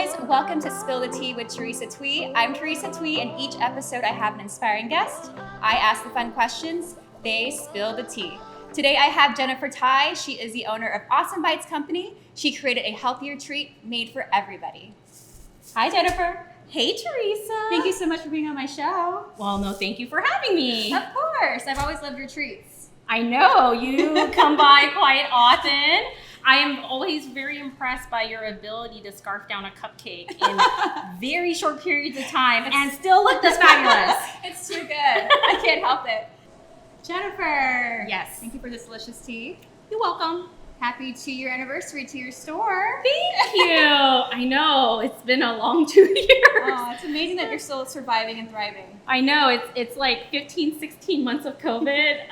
guys, welcome to Spill the Tea with Teresa Thuy. I'm Teresa Thuy, and each episode I have an inspiring guest. I ask the fun questions, they spill the tea. Today I have Jennifer Thuy. She is the owner of Awesome Bites Company. She created a healthier treat made for everybody. Hi Jennifer. Hey Teresa. Thank you so much for being on my show. Well, no, thank you for having me. Of course, I've always loved your treats. I know, you come by quite often. I am always very impressed by your ability to scarf down a cupcake in very short periods of time and still look this fabulous. It's too good. I can't help it. Jennifer. Yes. Thank you for this delicious tea. You're welcome. Happy 2-year anniversary to your store. Thank you. I know, it's been a long 2 years. Oh, it's amazing that you're still surviving and thriving. I know, it's like 15, 16 months of COVID.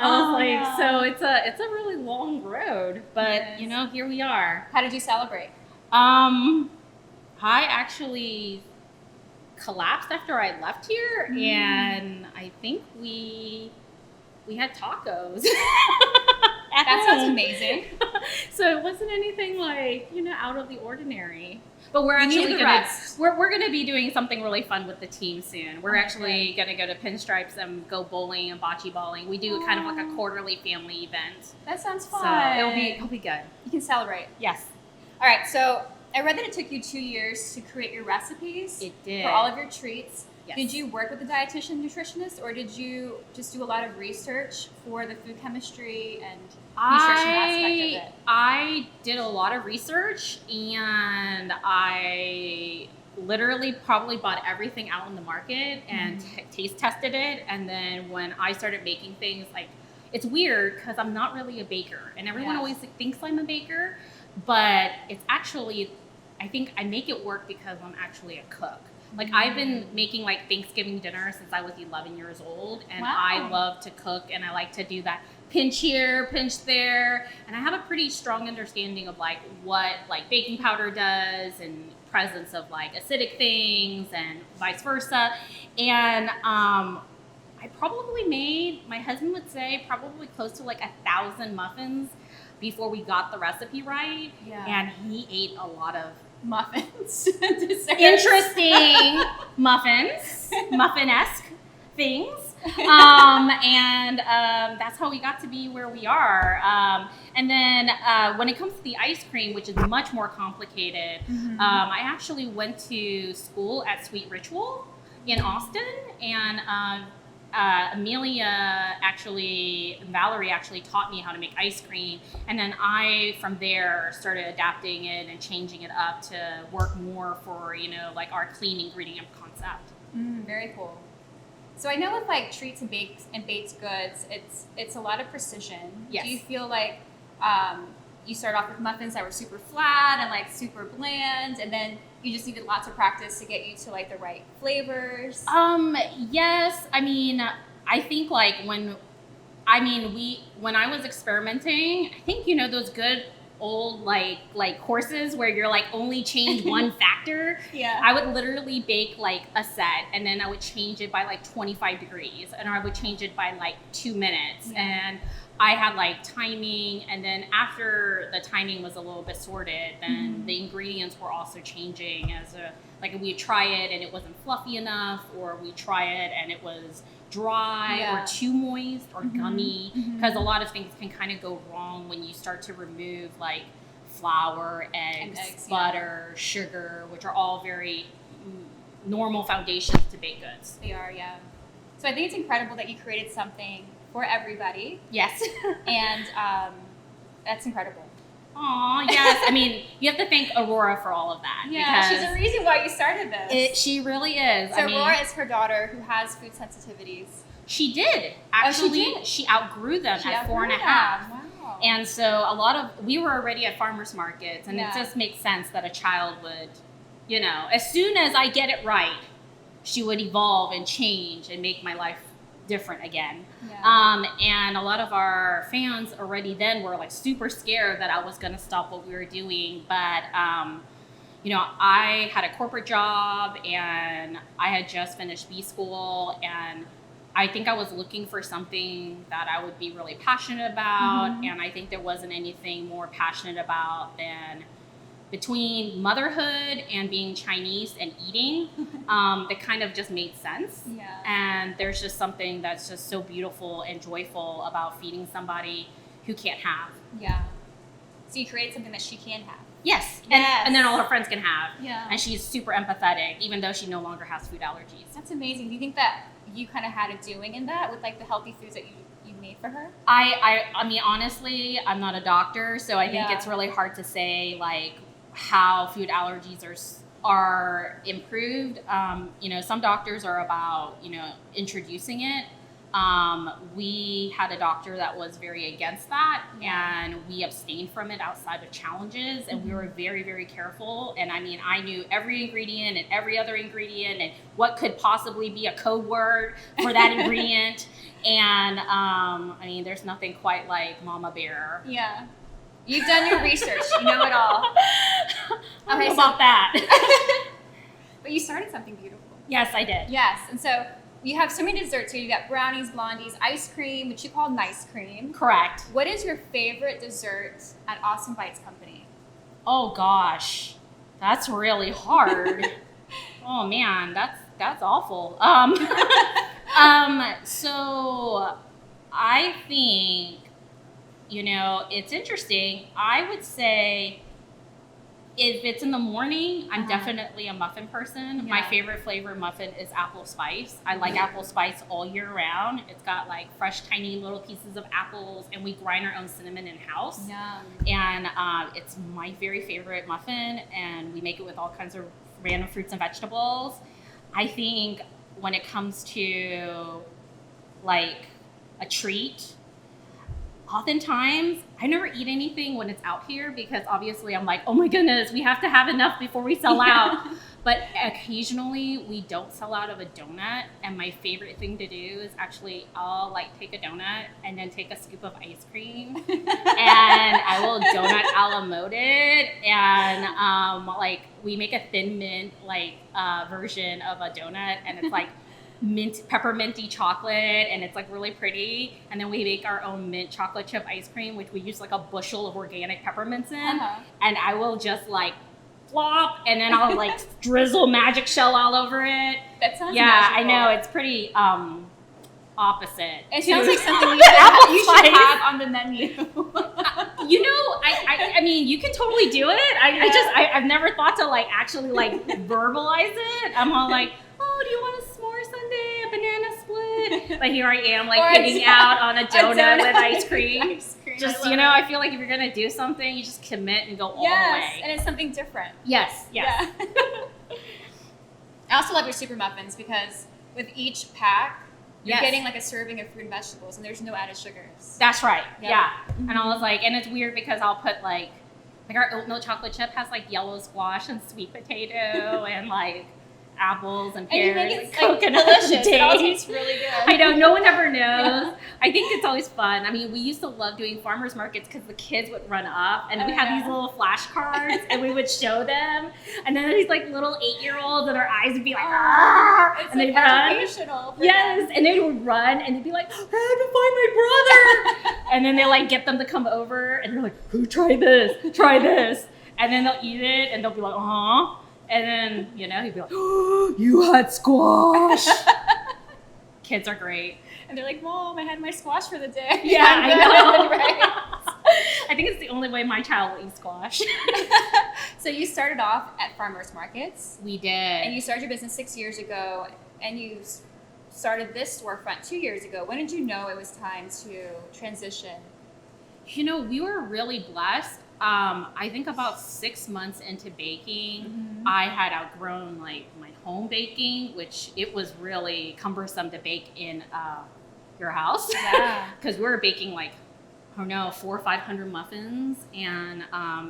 So it's a really long road, but Yes. you know, here we are. How did you celebrate? I actually collapsed after I left here, and I think we had tacos. That sounds amazing. So it wasn't anything like, out of the ordinary. But we're We needed actually the gonna rest. we're gonna be doing something really fun with the team soon. We're actually gonna go to Pinstripes and go bowling and bocce balling. We do kind of like a quarterly family event. That sounds fun. So it'll be good. You can celebrate. Yes. All right, so I read that it took you 2 years to create your recipes. It did. For all of your treats. Yes. Did you work with a dietitian, nutritionist, or did you just do a lot of research for the food chemistry and nutrition aspect of it? I did a lot of research, and I literally probably bought everything out in the market and taste tested it. And then when I started making things, like, it's weird because I'm not really a baker, and everyone always thinks I'm a baker, but it's actually, I think I make it work because I'm actually a cook. Like, I've been making like Thanksgiving dinner since I was 11 years old, and I love to cook, and I like to do that pinch here, pinch there, and I have a pretty strong understanding of like what like baking powder does and presence of like acidic things and vice versa. And I probably made, my husband would say, probably close to like 1,000 muffins before we got the recipe right. Yeah. And he ate a lot of Muffins. interesting muffin-esque things. And that's how we got to be where we are. And then when it comes to the ice cream, which is much more complicated, I actually went to school at Sweet Ritual in Austin, and Valerie actually taught me how to make ice cream, and then I from there started adapting it and changing it up to work more for like our clean ingredient concept. Very cool. So I know with like treats and baked goods, it's a lot of precision. Yes. Do you feel like you start off with muffins that were super flat and like super bland, and then you just needed lots of practice to get you to like the right flavors? Yes. I mean, I think like when I was experimenting, I think those good old like courses where you're like only change one factor. Yeah. I would literally bake like a set, and then I would change it by like 25 degrees, and I would change it by like 2 minutes. Yeah. And I had like timing, and then after the timing was a little bit sorted, then the ingredients were also changing like we try it and it wasn't fluffy enough, or we try it and it was dry or too moist or gummy, because a lot of things can kind of go wrong when you start to remove like flour, eggs, butter, sugar, which are all very normal foundations to baked goods. They are, yeah. So I think it's incredible that you created something for everybody. Yes. And that's incredible. Aw, yes. I mean, you have to thank Aurora for all of that. Yeah, she's the reason why you started this. She really is. So Aurora is her daughter who has food sensitivities. She did. Actually, she outgrew them at 4.5. Wow. And so we were already at farmers markets, and it just makes sense that a child would, as soon as I get it right, she would evolve and change and make my life different again. Yeah. And a lot of our fans already then were like super scared that I was going to stop what we were doing. But, I had a corporate job, and I had just finished B school, and I think I was looking for something that I would be really passionate about. And I think there wasn't anything more passionate about than between motherhood and being Chinese and eating, it kind of just made sense. Yeah. And there's just something that's just so beautiful and joyful about feeding somebody who can't have. Yeah. So you create something that she can have. Yes. Yes. And then all her friends can have. Yeah. And she's super empathetic, even though she no longer has food allergies. That's amazing. Do you think that you kind of had a doing in that with like the healthy foods that you made for her? I mean, honestly, I'm not a doctor, so I think Yeah. it's really hard to say like how food allergies are improved. You know, some doctors are about, you know, introducing it. We had a doctor that was very against that, and we abstained from it outside of challenges, and we were very, very careful. And I mean, I knew every ingredient and every other ingredient and what could possibly be a code word for that ingredient. And I mean, there's nothing quite like Mama Bear. Yeah. You've done your research. You know it all. I don't know about that. But you started something beautiful. Yes, I did. Yes. And so you have so many desserts here. You got brownies, blondies, ice cream, which you call nice cream. Correct. What is your favorite dessert at Awesome Bites Company? Oh gosh, that's really hard. Oh man, that's awful. So I think, you know, it's interesting. I would say if it's in the morning, I'm definitely a muffin person. Yeah. My favorite flavor muffin is apple spice. I like apple spice all year round. It's got like fresh, tiny little pieces of apples, and we grind our own cinnamon in-house. Yum. And it's my very favorite muffin, and we make it with all kinds of random fruits and vegetables. I think when it comes to like a treat, oftentimes I never eat anything when it's out here because obviously I'm like, oh my goodness, we have to have enough before we sell out. But occasionally we don't sell out of a donut, and my favorite thing to do is actually I'll like take a donut and then take a scoop of ice cream and I will donut a la mode it, and like we make a thin mint like version of a donut, and it's like pepperminty chocolate, and it's like really pretty. And then we make our own mint chocolate chip ice cream, which we use like a bushel of organic peppermints in. And I will just like flop, and then I'll like drizzle magic shell all over it. That sounds magical. I magical. know, it's pretty opposite. It sounds like something you should spice. have on the menu. You know, I mean, you can totally do it. I've never thought to like actually like verbalize it. I'm all like, oh, do you want a s'more sundae, a banana split? But here I am, like picking out on a donut with ice cream. Just, you know, I feel like if you're going to do something, you just commit and go all the way. Yes, and it's something different. Yes. Yeah. I also love your super muffins because with each pack, you're getting like a serving of fruit and vegetables, and there's no added sugars. That's right. Yep. Yeah. And I was like, and it's weird because I'll put like our oat milk chocolate chip has like yellow squash and sweet potato and like apples and pears and you make it coconut delicious. It all dates. tastes really good. I know, no one ever knows. I think it's always fun. I mean, we used to love doing farmers markets because the kids would run up and we'd have these little flashcards and we would show them. And then these like little 8-year-olds and their eyes would be like, it's and like they'd run. educational. Yes, and they would run and they'd be like, I have to find my brother. And then they like get them to come over and they're like, oh, try this, try this. And then they'll eat it and they'll be like, uh-huh. And then, you know, he'd be like, oh, you had squash. Kids are great. And they're like, Mom, I had my squash for the day. Yeah, I know. Right? I think it's the only way my child will eat squash. So you started off at farmers markets. We did. And you started your business 6 years ago, and you started this storefront 2 years ago. When did you know it was time to transition? You know, we were really blessed. I think about 6 months into baking, I had outgrown like my home baking, which it was really cumbersome to bake in your house. Yeah. Because we were baking like, I don't know, 400 or 500 muffins, and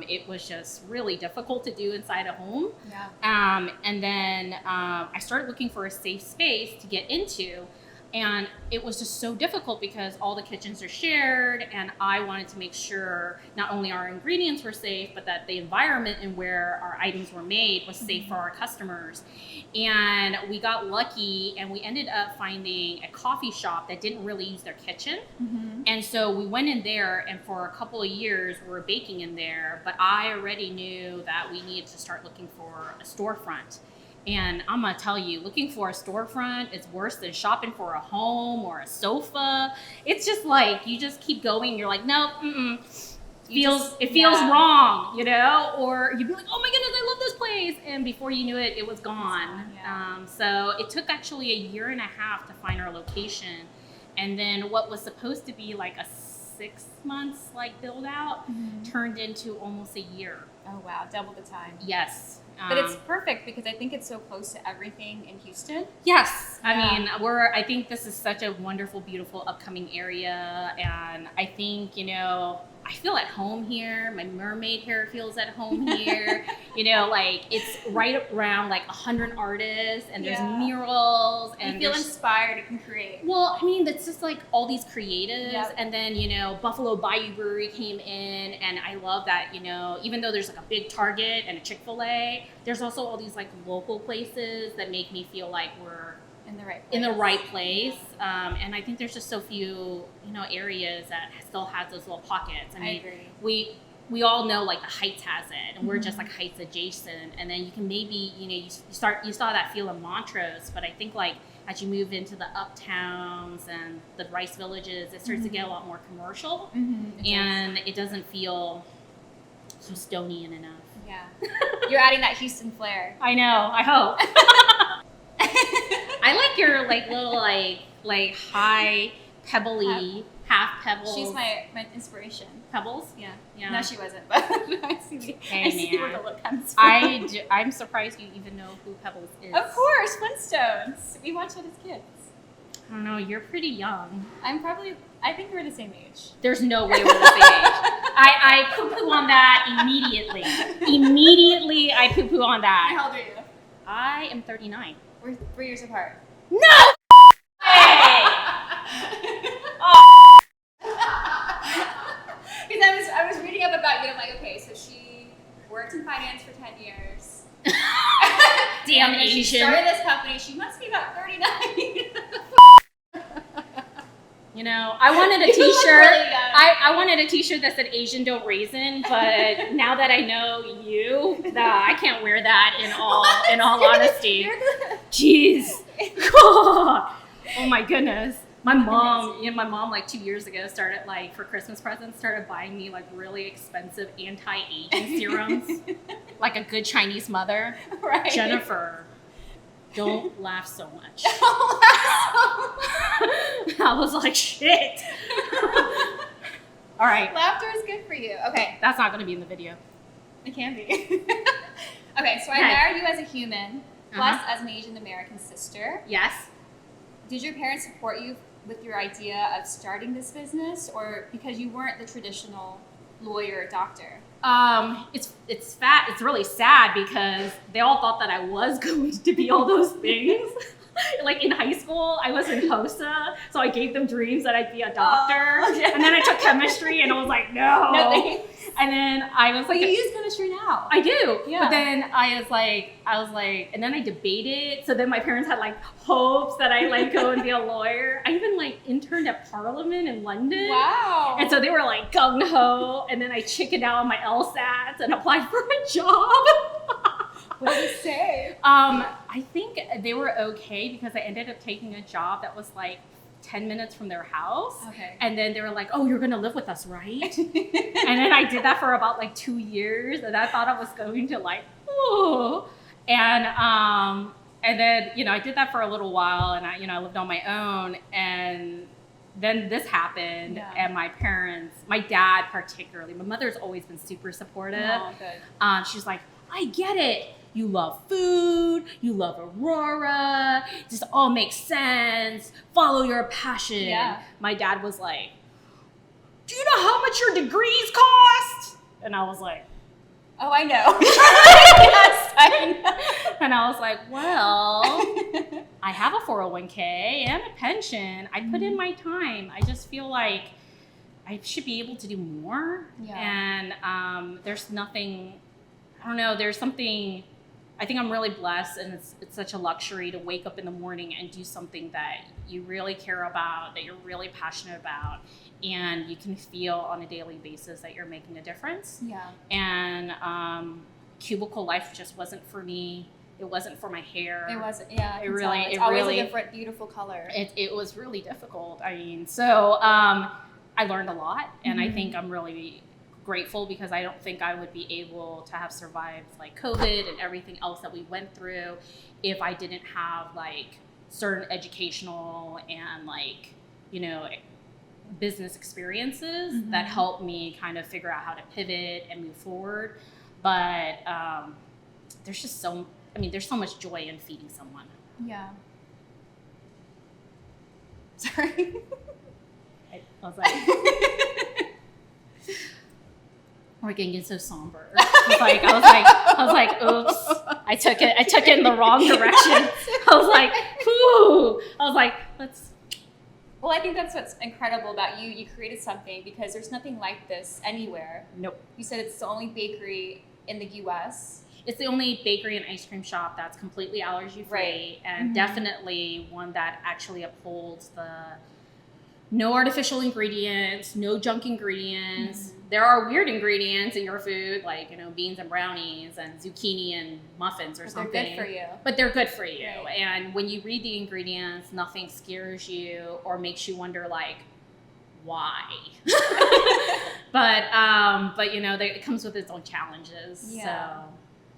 it was just really difficult to do inside a home. Yeah. And then I started looking for a safe space to get into. And it was just so difficult because all the kitchens are shared, and I wanted to make sure not only our ingredients were safe, but that the environment and where our items were made was safe for our customers. And we got lucky, and we ended up finding a coffee shop that didn't really use their kitchen. And so we went in there, and for a couple of years we were baking in there, but I already knew that we needed to start looking for a storefront. And I'm gonna tell you, looking for a storefront is worse than shopping for a home or a sofa. It's just like, you just keep going. You're like, no, it feels wrong, you know? Or you'd be like, oh my goodness, I love this place. And before you knew it, it was gone. So it took actually a year and a half to find our location. And then what was supposed to be like a 6 months like build out turned into almost a year. Oh wow, double the time. Yes. But it's perfect because I think it's so close to everything in Houston. Yes. I mean, I think this is such a wonderful, beautiful upcoming area. And I think, you know, I feel at home here. My mermaid hair feels at home here. You know, like it's right around like 100 artists, and there's murals, and you feel inspired, you can create. Well, I mean, it's just like all these creatives, and then, you know, Buffalo Bayou Brewery came in, and I love that, you know, even though there's like a big Target and a Chick-fil-A, there's also all these like local places that make me feel like we're in the right place. And I think there's just so few, you know, areas that still has those little pockets. I mean, agree. We all know like the Heights has it, and we're just like Heights adjacent. And then you can maybe, you know, you saw that feel in Montrose, but I think like as you move into the uptowns and the rice villages, it starts to get a lot more commercial, and it doesn't feel Houstonian enough. Yeah, you're adding that Houston flair. I know. I hope. I like your like little like high pebbly half pebbles. She's my inspiration. Pebbles? Yeah. Yeah. No, she wasn't, but I see. Hey, I see where man. the look comes from. I'm surprised you even know who Pebbles is. Of course, Flintstones. We watched it as kids. I don't know. You're pretty young. I think we're the same age. There's no way we're the same age. I poo-poo on that immediately. Immediately, I poo-poo on that. How old are you? I am 39. We're 3 years apart. No! Hey! Because I was reading up about you, and I'm like, okay, so she worked in finance for 10 years. Damn and Asian. She started this company. She must be about 39. You know, I wanted a T-shirt. Really I wanted a T-shirt that said "Asian don't raisin," but now that I know you, I can't wear that in all honesty. Jeez. God. Oh my goodness. My mom like 2 years ago started like for Christmas presents started buying me like really expensive anti-aging serums, like a good Chinese mother. Right. Jennifer, don't laugh so much. Don't laugh so much. I was like, shit. All right. Laughter is good for you. Okay. That's not going to be in the video. It can be. Okay, so I married you as a human, plus as an Asian American sister. Yes. Did your parents support you with your idea of starting this business, or because you weren't the traditional lawyer or doctor? It's really sad because they all thought that I was going to be all those things. Like in high school, I was in HOSA, so I gave them dreams that I'd be a doctor. And then I took chemistry, and I was like, no. And then I was like, but you use chemistry now. I do. Yeah. But then I was like, and then I debated. So then my parents had like hopes that I like go and be a lawyer. I even like interned at Parliament in London. Wow. And so they were like gung ho. And then I chickened out on my LSATs and applied for a job. What did you say? I think they were okay because I ended up taking a job that was like 10 minutes from their house. Okay. And then they were like, oh, you're going to live with us, right? And then I did that for about like 2 years, and I thought I was going to like, ooh. And then, you know, I did that for a little while, and I lived on my own, and then this happened, and my parents, my dad particularly, my mother's always been super supportive. Oh, good. She's like, I get it. You love food, you love Aurora, this all makes sense, follow your passion. Yeah. My dad was like, do you know how much your degrees cost? And I was like, Oh, I know. Yes, I know. And I was like, well, I have a 401k and a pension. I put in my time. I just feel like I should be able to do more. Yeah. And there's nothing, I don't know, there's something, I think I'm really blessed, and it's such a luxury to wake up in the morning and do something that you really care about, that you're really passionate about, and you can feel on a daily basis that you're making a difference. Yeah. And cubicle life just wasn't for me. It wasn't for my hair. It wasn't, yeah. It really, it's it always really, a different, beautiful color. it was really difficult. I mean, so I learned a lot, and I think I'm really grateful, because I don't think I would be able to have survived like COVID and everything else that we went through if I didn't have like certain educational and like, you know, business experiences that helped me kind of figure out how to pivot and move forward. But there's just there's so much joy in feeding someone. Yeah. Sorry. I was like, we're getting so somber. I was like, oops, I took it in the wrong direction. I was like, whew. I was like, let's. Well, I think that's what's incredible about you. You created something because there's nothing like this anywhere. Nope. You said it's the only bakery in the U.S. It's the only bakery and ice cream shop that's completely allergy-free, Right. And definitely one that actually upholds the no artificial ingredients, no junk ingredients. There are weird ingredients in your food, like, you know, beans and brownies and zucchini and muffins or something. They're good for you. But they're good for you. Right. And when you read the ingredients, nothing scares you or makes you wonder, like, why? But you know, it comes with its own challenges. Yeah. So.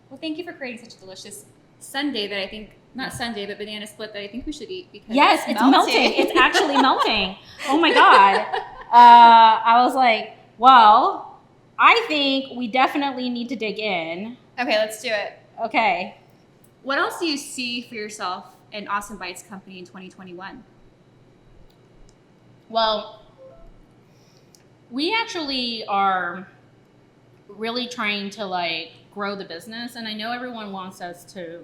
Well, thank you for creating such a delicious sundae that I think, not sundae, but banana split that I think we should eat, because yes, it's melting. It's actually melting. Oh my God. I was like, well, I think we definitely need to dig in. Okay, let's do it. Okay. What else do you see for yourself in Awesome Bites Company in 2021? Well, we actually are really trying to like grow the business, and I know everyone wants us to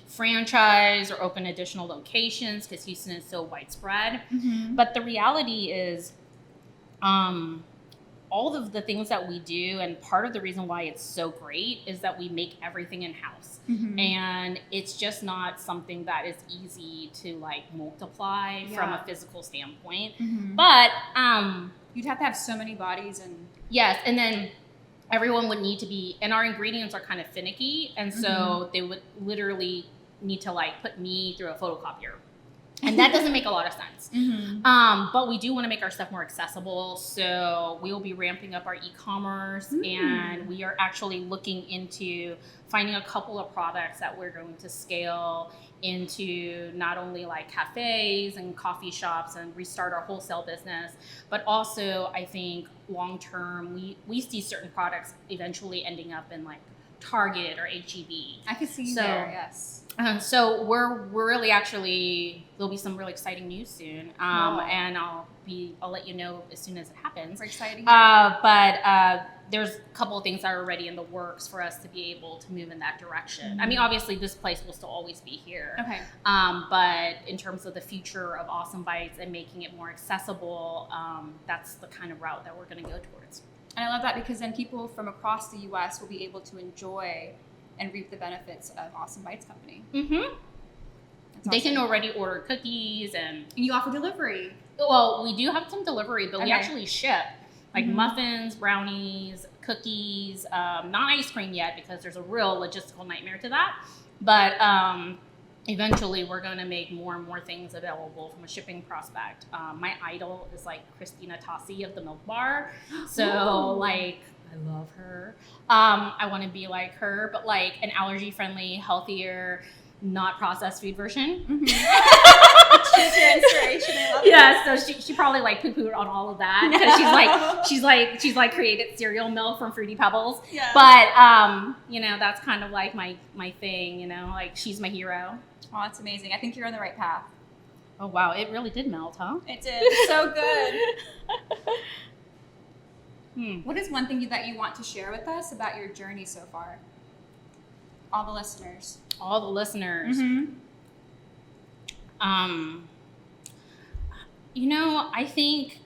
franchise or open additional locations because Houston is so widespread. But the reality is, all of the things that we do, and part of the reason why it's so great is that we make everything in-house. And it's just not something that is easy to like multiply from a physical standpoint. But you'd have to have so many bodies and yes, and then everyone would need to be, and our ingredients are kind of finicky, and so they would literally need to like put me through a photocopier. And that doesn't make a lot of sense. But we do want to make our stuff more accessible. So we will be ramping up our e-commerce, and we are actually looking into finding a couple of products that we're going to scale into not only like cafes and coffee shops and restart our wholesale business, but also I think long-term, we see certain products eventually ending up in like Target or H-E-B. I could see you there, yes. So we're really actually, there'll be some really exciting news soon, and I'll let you know as soon as it happens. We're excited. But there's a couple of things that are already in the works for us to be able to move in that direction. I mean, obviously this place will still always be here. Okay. But in terms of the future of Awesome Bites and making it more accessible, that's the kind of route that we're going to go towards. And I love that, because then people from across the U.S. will be able to enjoy and reap the benefits of Awesome Bites Company. They can already order cookies, and you offer delivery. Well, we do have some delivery, but we actually ship like muffins, brownies, cookies, not ice cream yet because there's a real logistical nightmare to that. But eventually we're going to make more and more things available from a shipping prospect. My idol is like Christina Tossi of the Milk Bar. So like, I love her. I want to be like her, but like an allergy-friendly, healthier, not processed food version. She's your inspiration. I love yeah, so she probably like poo-pooed on all of that because she's like created cereal milk from Fruity Pebbles. Yeah. But you know, that's kind of like my thing, you know, like she's my hero. Oh, that's amazing. I think you're on the right path. Oh wow, it really did melt, huh? It did. So good. What is one thing that you want to share with us about your journey so far? All the listeners. All the listeners. You know, I think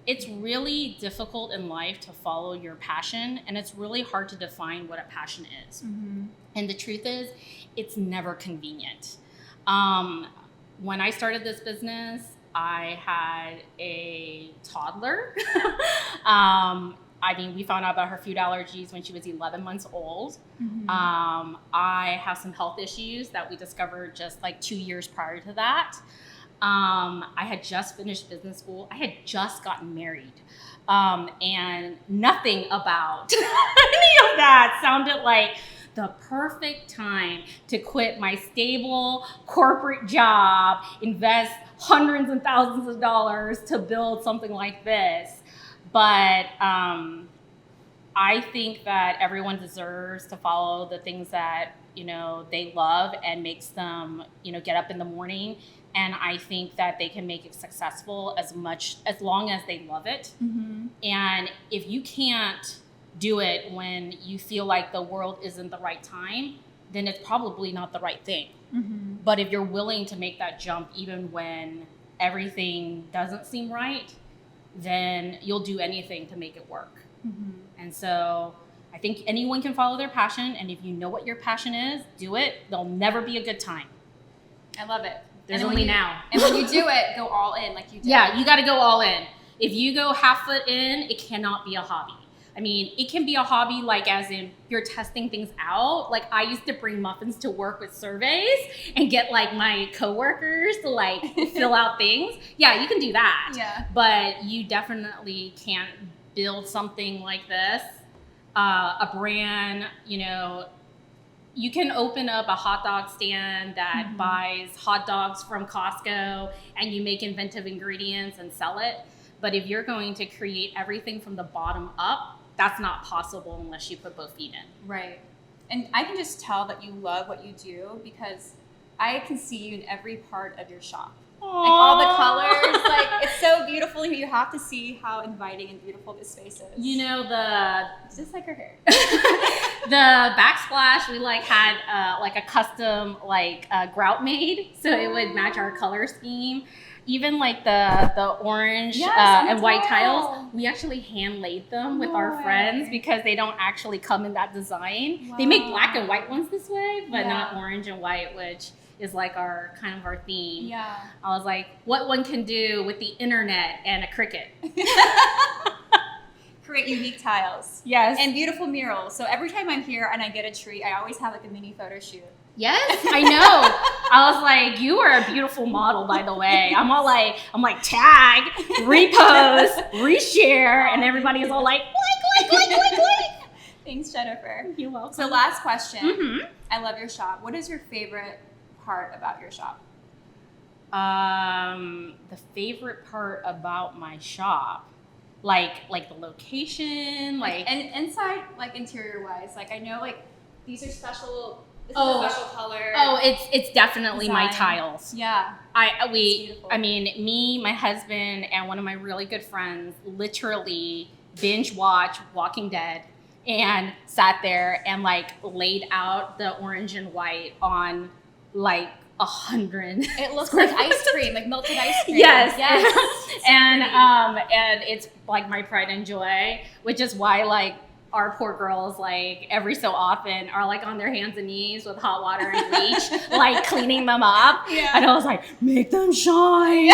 it's really difficult in life to follow your passion, and it's really hard to define what a passion is. And the truth is, it's never convenient. When I started this business, I had a toddler. I mean, we found out about her food allergies when she was 11 months old. I have some health issues that we discovered just like 2 years prior to that. I had just finished business school. I had just gotten married. And nothing about any of that sounded like the perfect time to quit my stable corporate job, invest hundreds and thousands of dollars to build something like this. But I think that everyone deserves to follow the things that, you know, they love and makes them, you know, get up in the morning. And I think that they can make it successful as long as they love it. And if you can't do it when you feel like the world isn't the right time, then it's probably not the right thing. But if you're willing to make that jump even when everything doesn't seem right, then you'll do anything to make it work. And so I think anyone can follow their passion, and if you know what your passion is, do it. There'll never be a good time. I love it. There's only now. And when you do it, go all in like you did. Yeah, you got to go all in. If you go half foot in, it cannot be a hobby. I mean, it can be a hobby like as in you're testing things out. Like I used to bring muffins to work with surveys and get like my coworkers to like fill out things. Yeah, you can do that. Yeah. But you definitely can't build something like this. A brand, you know, you can open up a hot dog stand that buys hot dogs from Costco and you make inventive ingredients and sell it. But if you're going to create everything from the bottom up, that's not possible unless you put both feet in. Right. And I can just tell that you love what you do because I can see you in every part of your shop. Aww. Like all the colors, like it's so beautiful. You have to see how inviting and beautiful this space is. You know, it's just like her hair. The backsplash, we like had like a custom like grout made, so it would match our color scheme. Even like the orange and white tiles, we actually hand laid them with our friends because they don't actually come in that design. Wow. They make black and white ones this way, but not orange and white, which is like our kind of our theme. Yeah. I was like, what one can do with the internet and a Cricut. Create unique tiles. Yes. And beautiful murals. So every time I'm here and I get a treat, I always have like a mini photo shoot. Yes, I know. I was like, you are a beautiful model, by the way. I'm like, tag, repost, reshare, and everybody is all like, like. Thanks, Jennifer. You're welcome. So last question. I love your shop. What is your favorite part about your shop? The favorite part about my shop, like the location, like and inside, like interior wise, like I know like these are special. This is a special color. Oh, it's definitely design. My tiles. Yeah. I mean, me, my husband, and one of my really good friends literally binge watch Walking Dead and sat there and like laid out the orange and white on like 100. It looks like ice cream, like melted ice cream. Yes. And it's like my pride and joy, which is why like our poor girls, like every so often are like on their hands and knees with hot water and bleach, like cleaning them up. Yeah. And I was like, make them shine.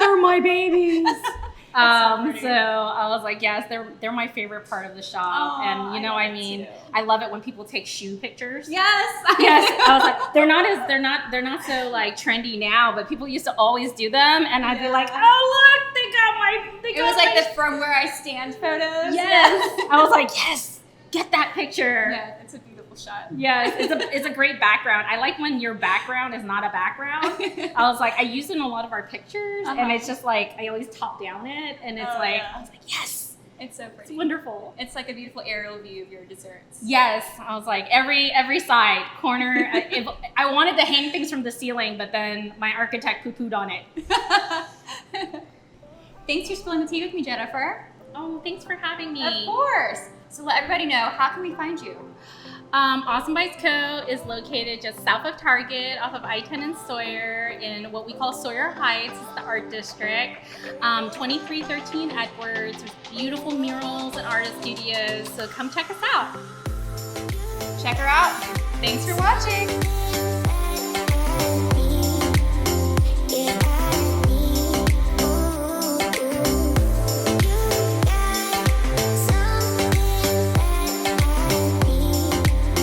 They're my babies. So I was like, yes, they're my favorite part of the shop. Oh, and you know, I mean, I love it when people take shoe pictures. Yes. Yes. I was like, they're not so like trendy now, but people used to always do them. And I'd be like, oh, look, it was like the from where I stand photos. Yes. I was like, yes, get that picture. Yeah, it's a beautiful shot. Yes, it's a great background. I like when your background is not a background. I was like, I use it in a lot of our pictures, and it's just like I always top down it, and it's I was like, yes, it's so pretty. It's wonderful. It's like a beautiful aerial view of your desserts. Yes, I was like every side corner. If I wanted to hang things from the ceiling, but then my architect poo-pooed on it. thanks for spilling the tea with me, Jennifer. Oh, thanks for having me. Of course. So let everybody know, how can we find you? Awesome Bites Co. is located just south of Target, off of I-10 and Sawyer, in what we call Sawyer Heights. It's the art district. 2313 Edwards. There's beautiful murals and artist studios, so come check us out. Check her out. Thanks for watching.